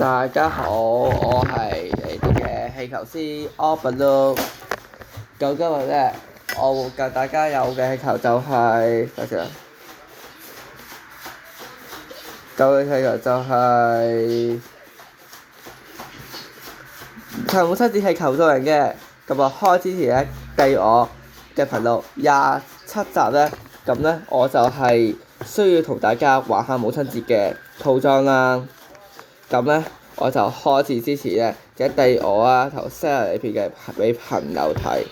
大家好，我係你哋嘅氣球師柯布魯。咁今日咧，我會教大家有嘅氣球就係，等陣。有嘅氣球就係係母親節氣球做人嘅。咁啊，開之前咧，計我嘅頻道27集咧，咁咧我就係需要同大家玩下母親節嘅套裝啦。咁咧，我就開始之前咧，記得訂我啊，同 share 呢片嘅俾朋友睇。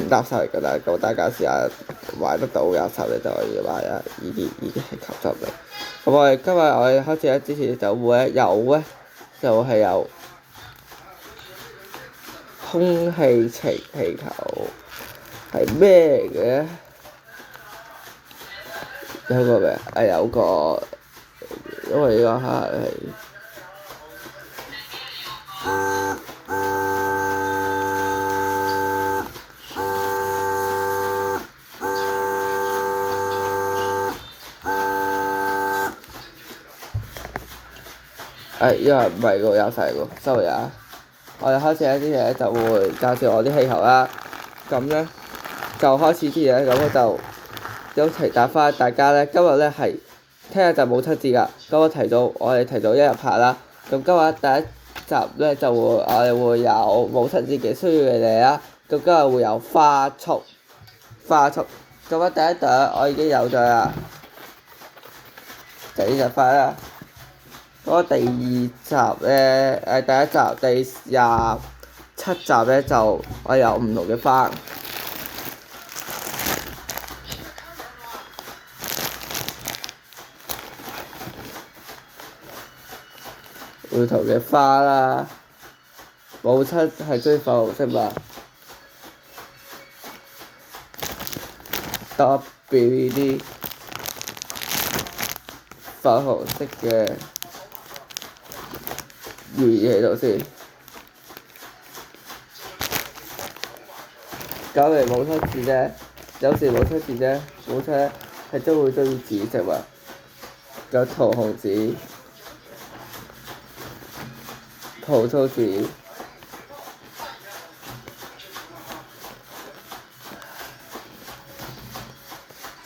垃圾嚟㗎啦，咁大家試下玩得到垃圾你就可以玩啊！呢啲氣球就嚟。咁我哋今日開始咧之前就會就係有空氣氣球係咩嘅？有個咩？有個。因為呢個係因為唔係個有細個，sorry啊！我哋開始之前咧就會介紹我啲氣球啦。咁咧就開始之前咧，咁咧就有提答翻大家咧，今日咧係聽日就母親節㗎。咁我哋提早一日拍啦。咁今日第一集咧就我哋會有母親節嘅需要嘅嘢啦。咁今日會有花束。咁第一朵我已經有咗啦，就呢隻花啦。咁第二集咧，第一集第27集咧就我有唔同嘅花。唔同嘅花啦，母親係中意粉紅色嘛？特別啲粉紅色嘅魚喺度先。搞嚟母親節咧，有時母親節咧，母親係都會中意紫色嘛，有桃紅紫、葡萄紫、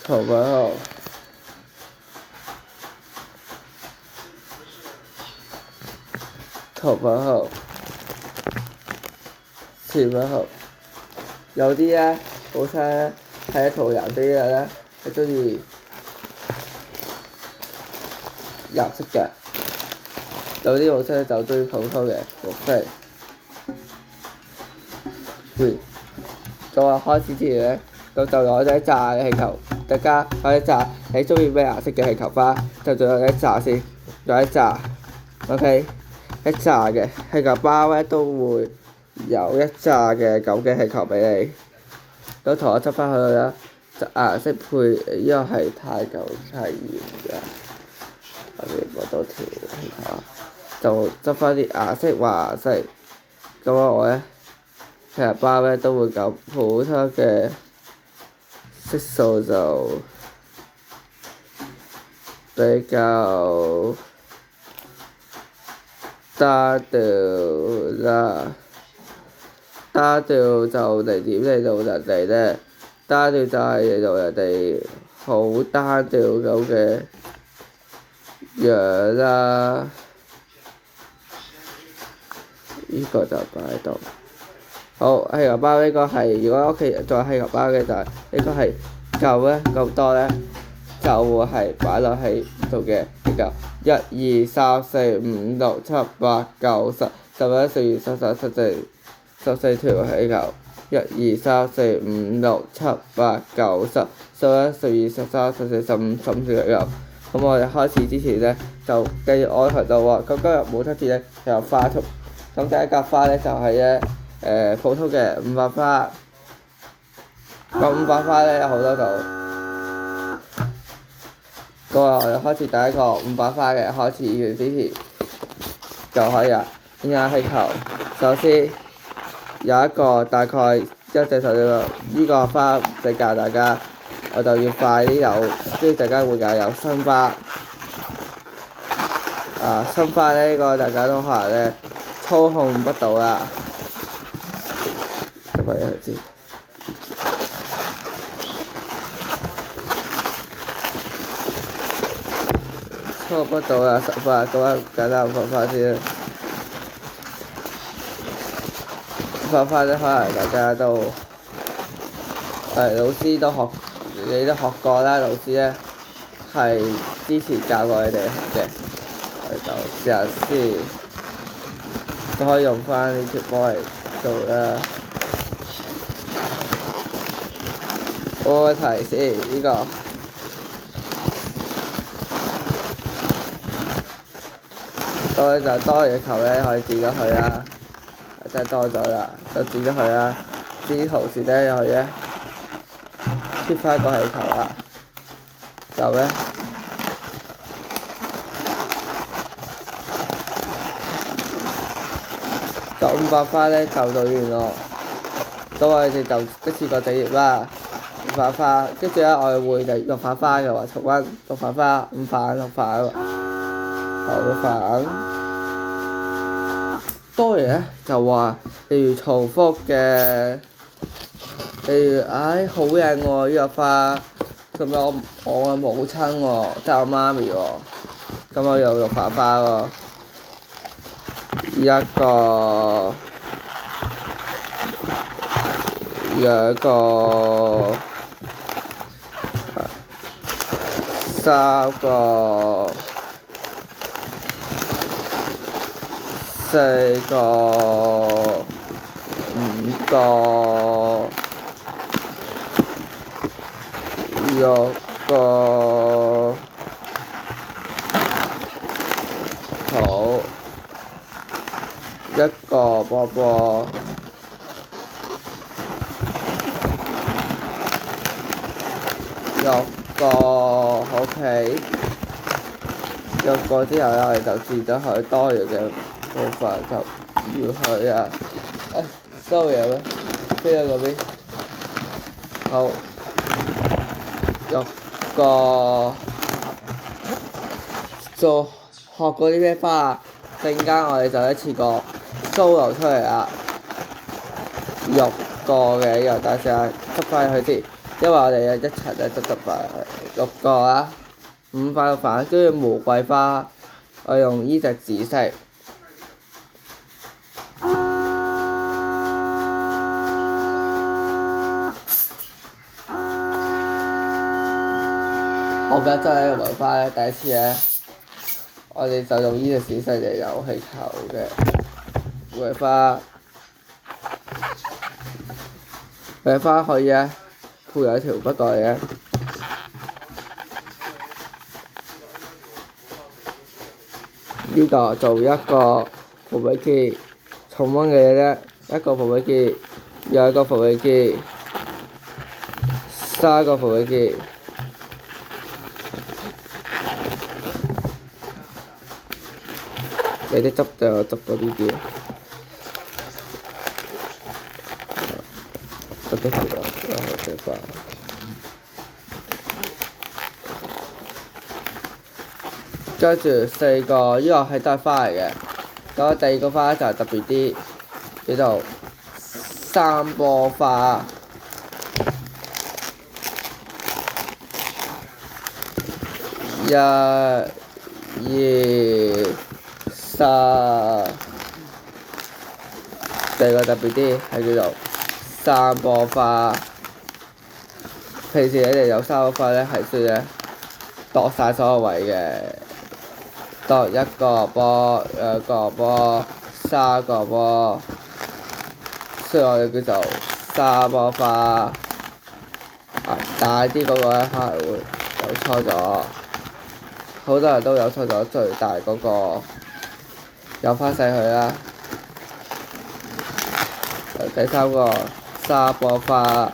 桃粉紅、桃粉紅、甜粉紅。有啲咧，母親咧係一套顏色嘅咧，係中意藍色嘅。有啲母親就中意普通嘅綠色。咁開始之前咧，咁就攞咗一紮嘅氣球，大家攞一紮你中意咩顏色嘅氣球花，就仲有一紮先，有一紮 ，OK， 一紮嘅氣球包咧都會有一紮嘅咁嘅氣球俾你。咁同我執翻去啦，顏色配呢個係太舊太遠嘅，我哋攞多條氣球。就執翻啲顏色黃色，咁我咧氣球包咧都會咁普通嘅色數就比較單調啦。單調就嚟點嚟到人哋咧，單調就係嚟到人哋好單調咁嘅樣啦。呢個就擺喺度。好，氣球包呢個係，如果屋企仲有氣球包嘅就係呢個係夠多咧，就會係擺落喺度嘅氣球。1、2、3、4、5、6、7、8、9、10、11、12、13、14條氣球。1、2、3、4、5、6、7、8、9、10、11、12、13、14、15、15條氣球。咁我哋開始之前咧，就繼續我頻道喎。咁今日母親節咧有花束。咁第一格花咧就係咧普通嘅500花。咁500花咧有好多度。咁我哋開始第一個500花嘅，開始完之前就可以啦。點解氣球？首先有一個大概一隻手指呢個花唔使教大家，我就要快啲有，跟住陣間會有新花。新花咧，呢個大家都可能咧操控不到啦。咁咪又知。操控不到啦，實花咁啊，簡單畫花先。畫花咧，可能大家都老師都學，你都學過啦。老師咧係之前教過你哋學嘅，就試下先，都可以用翻呢條波嚟做啦。我睇先呢個。多就多嘅球咧，可以轉咗佢啦，真係多咗啦，就轉咗佢啦。啲同時咧又可以咧貼翻個氣球啦，就咧就500花咧就到完咯。咁我哋就一次過整完啦，500花，跟住咧我哋會就600花嘅話，重溫600花5瓣6瓣，6瓣。多嘢就話，例如重複嘅，例如好靚喎呢個花，咁樣我嘅母親喎，即係我媽咪喎，咁我有600花喎，一個3個。4個、5個、6個，好，1個波波，6個 OK， 6個之後咧，我哋就轉咗佢多餘嘅部分就要佢啊，sorry 啊，飛喺嗰邊。好，6個做學過啲咩花啊？陣間我哋就一次過 solo 出嚟啦。6個嘅，又等陣間執翻佢先，因為我哋一齊咧執翻6個啦，5瓣6瓣，跟住玫瑰花，我用呢隻紫色。我覺得真係玫瑰花咧，第一次咧，我哋就用呢隻紫色嚟有氣球嘅玫瑰花。玫瑰花可以咧配有條不過嘅，呢個做一個浮飛機，重溫嘅嘢啫，一個浮飛機，又一個浮飛機，3個浮飛機。你啲執就執到呢啲，執得住啦，最快。跟住4個，呢個係都係花嚟嘅。咁第2個花就係特別啲，叫做3波花。1、2、3，第2個特別啲係叫做3波花。平時你哋有3波花咧，係需要度晒所有位嘅，度1個波、2個波、3個波，所以我哋叫做3波花。大啲嗰個咧可能會有錯咗，好多人都有錯咗最大嗰個，有翻細佢啦。第3個3波花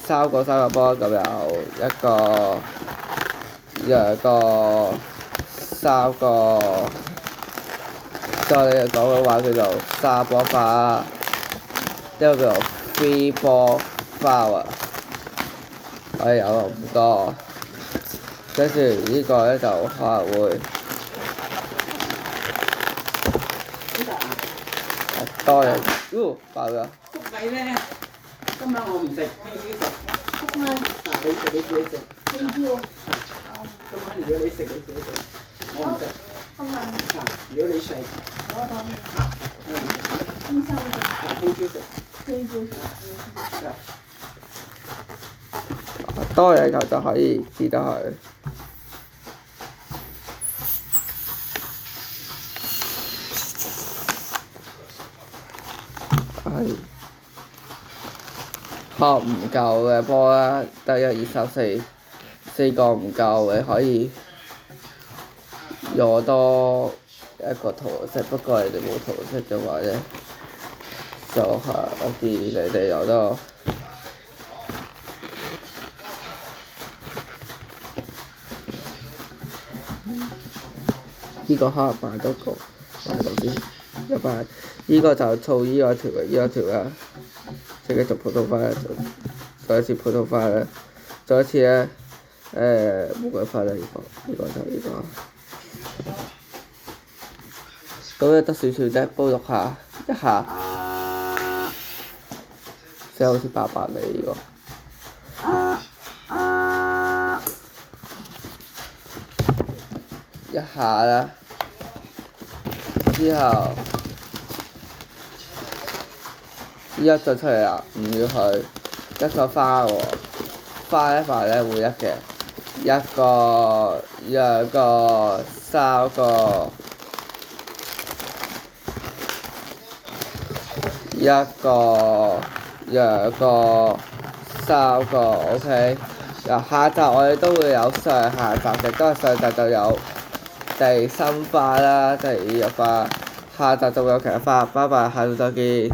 ，3個波咁有1個、2個、3個，再嚟講嘅話叫做3波花，呢個叫做3波flower，我哋有5個，跟住呢個咧就可能會多人，爆咗。粟米咧，今晚我唔食，聽朝食。粟米你食你自己食。聽朝。今晚如果你食你自己食，我唔食。今晚。如果你食，我當我唔食。聽朝食。聽朝食。聽朝食。多嘢球就可以知得佢。係學唔夠嘅波啦，得4個唔夠，你可以攞多一個圖色，不過你哋冇圖色嘅話咧，就係我建議你哋攞多。呢個可能擺多個，擺多啲，100。呢個就湊呢個條嘅，呢個條啦，即係繼續普通話啦，再一次普通話啦，再一次咧，冇辦法啦，呢個就呢個。咁咧得少少啫，煲6下，一下，即係好似白白你呢個。一下啦，之後依家就出嚟啦，唔要佢一個花喎，花一塊咧會1嘅，1個、2個、3個，1個、2個、3個 ，OK。下集我哋都會有上下集嘅，都係上集就有第3花啦，即係呢個花，下集就會有其他花，拜拜，下集再見。